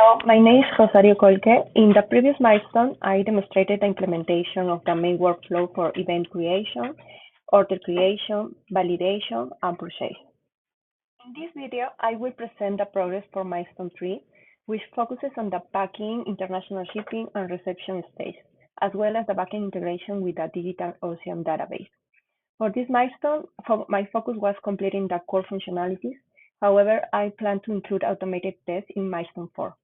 Hello, my name is Rosario Colque. In the previous milestone, I demonstrated the implementation of the main workflow for event creation, order creation, validation, and purchase. In this video, I will present the progress for milestone 3, which focuses on the packing, international shipping, and reception stage, as well as the backend integration with the digital ocean database. For this milestone, my focus was completing the core functionalities. However, I plan to include automated tests in milestone 4.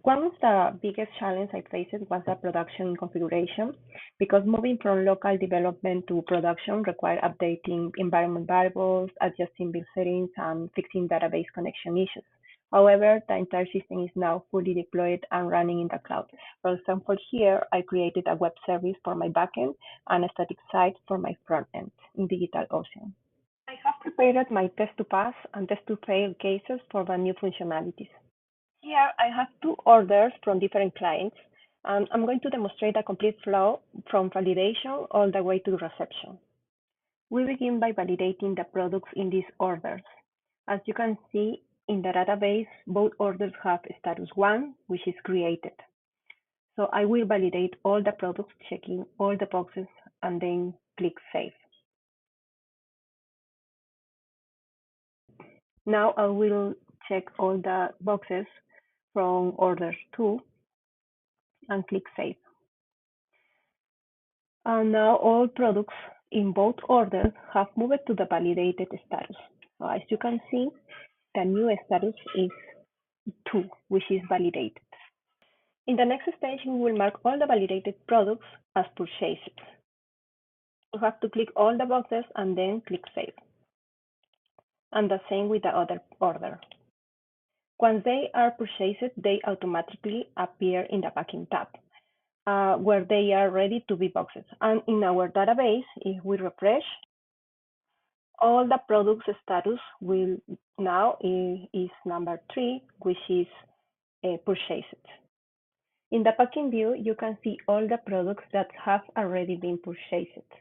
One of the biggest challenges I faced was the production configuration, because moving from local development to production required updating environment variables, adjusting build settings, and fixing database connection issues. However, the entire system is now fully deployed and running in the cloud. For example, here I created a web service for my backend and a static site for my frontend in DigitalOcean. I have prepared my test to pass and test to fail cases for the new functionalities. Here I have two orders from different clients, and I'm going to demonstrate a complete flow from validation all the way to reception. We begin by validating the products in these orders. As you can see in the database, both orders have status 1, which is created. So I will validate all the products, checking all the boxes, and then click Save. Now I will check all the boxes from order 2 and click Save. And now all products in both orders have moved to the validated status. So as you can see, the new status is 2, which is validated. In the next stage, we will mark all the validated products as purchased. You have to click all the boxes and then click Save. And the same with the other order. Once they are purchased, they automatically appear in the packing tab, where they are ready to be boxed. And in our database, if we refresh, all the products status will now is number 3, which is purchased. In the packing view, you can see all the products that have already been purchased.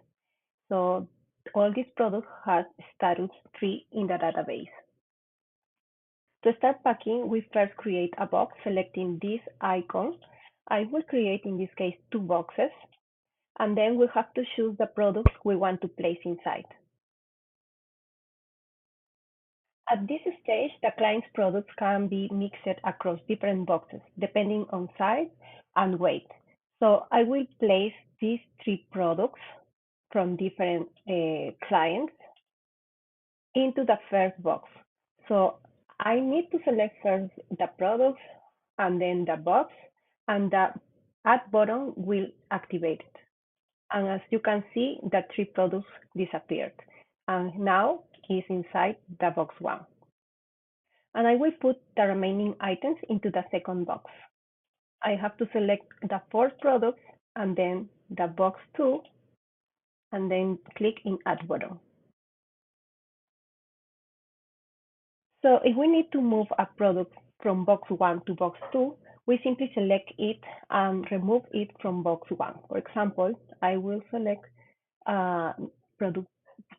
So all these products have status 3 in the database. To start packing, we first create a box selecting this icon. I will create, in this case, 2 boxes, and then we have to choose the products we want to place inside. At this stage, the client's products can be mixed across different boxes, depending on size and weight. So I will place these 3 products from different clients into the first box. So I need to select first the products and then the box, and the add button will activate it. And as you can see, the 3 products disappeared, and now is inside the box 1. And I will put the remaining items into the second box. I have to select the 4 products and then the box 2, and then click in Add button. So if we need to move a product from box 1 to box 2, we simply select it and remove it from box 1. For example, I will select product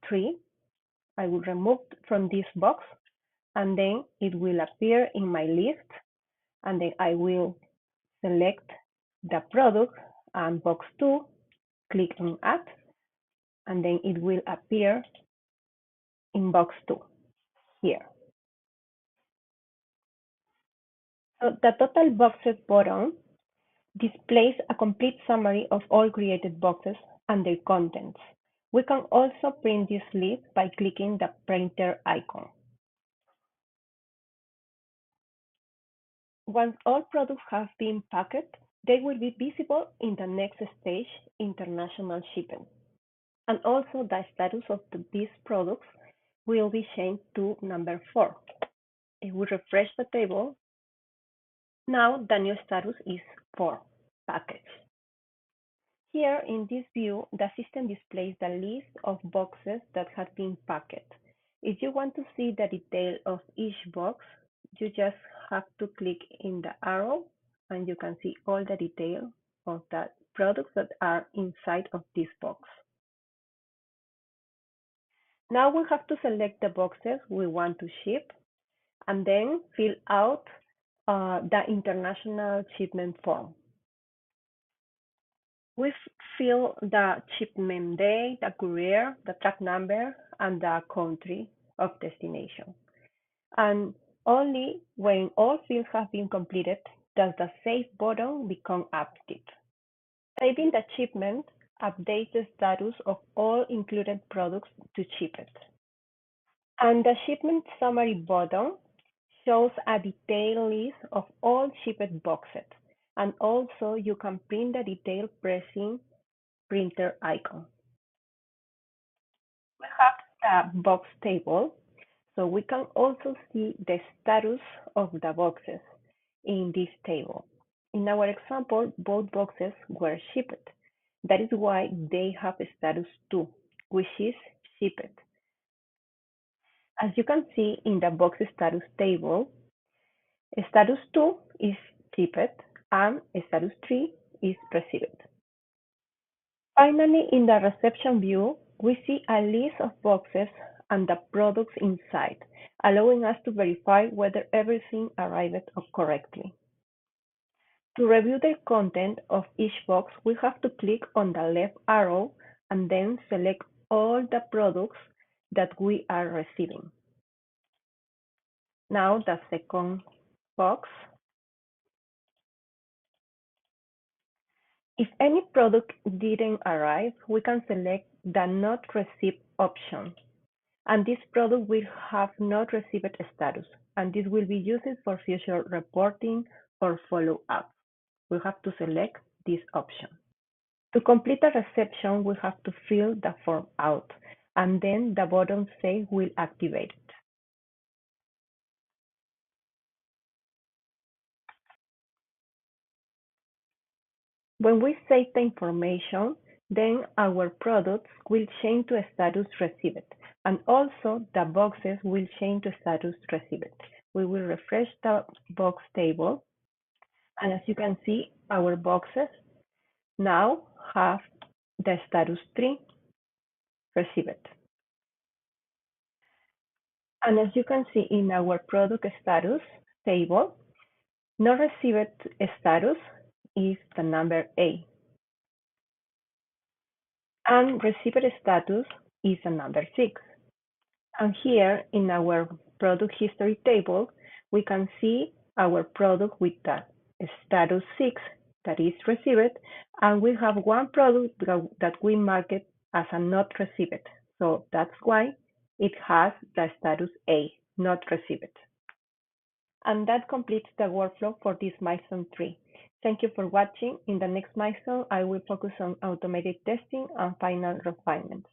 3. I will remove from this box, and then it will appear in my list, and then I will select the product and box 2, click on Add, and then it will appear in box 2 here. So the total boxes button displays a complete summary of all created boxes and their contents. We can also print this list by clicking the printer icon. Once all products have been packed, they will be visible in the next stage, international shipping. And also the status of these products will be changed to number 4. If we refresh the table, now the new status is 4, package. Here in this view, the system displays the list of boxes that have been packed. If you want to see the detail of each box, you just have to click in the arrow, and you can see all the detail of the products that are inside of this box. Now we have to select the boxes we want to ship, and then fill out The international shipment form. We fill the shipment date, the courier, the track number, and the country of destination. And only when all fields have been completed does the Save button become active. Saving the shipment updates the status of all included products to ship it. And the Shipment Summary button shows a detailed list of all shipped boxes, and also you can print the detail pressing printer icon. We have the box table, so we can also see the status of the boxes in this table. In our example, both boxes were shipped. That is why they have a status 2, which is shipped. As you can see in the box status table, status 2 is shipped and status 3 is received. Finally, in the reception view, we see a list of boxes and the products inside, allowing us to verify whether everything arrived correctly. To review the content of each box, we have to click on the left arrow and then select all the products that we are receiving. Now the second box. If any product didn't arrive, we can select the Not Received option, and this product will have not received status, and this will be used for future reporting or follow-up. We have to select this option. To complete the reception, we have to fill the form out, and then the button Save will activate it. When we save the information, then our products will change to status received, and also the boxes will change to status received. We will refresh the box table, and as you can see, our boxes now have the status 3 received. And as you can see in our product status table, not received status is the number A, and received status is the number 6. And here in our product history table, we can see our product with the status 6 that is received, and we have one product that we marked as a not received. So that's why it has the status A, not received. And that completes the workflow for this milestone 3. Thank you for watching. In the next milestone, I will focus on automated testing and final refinements.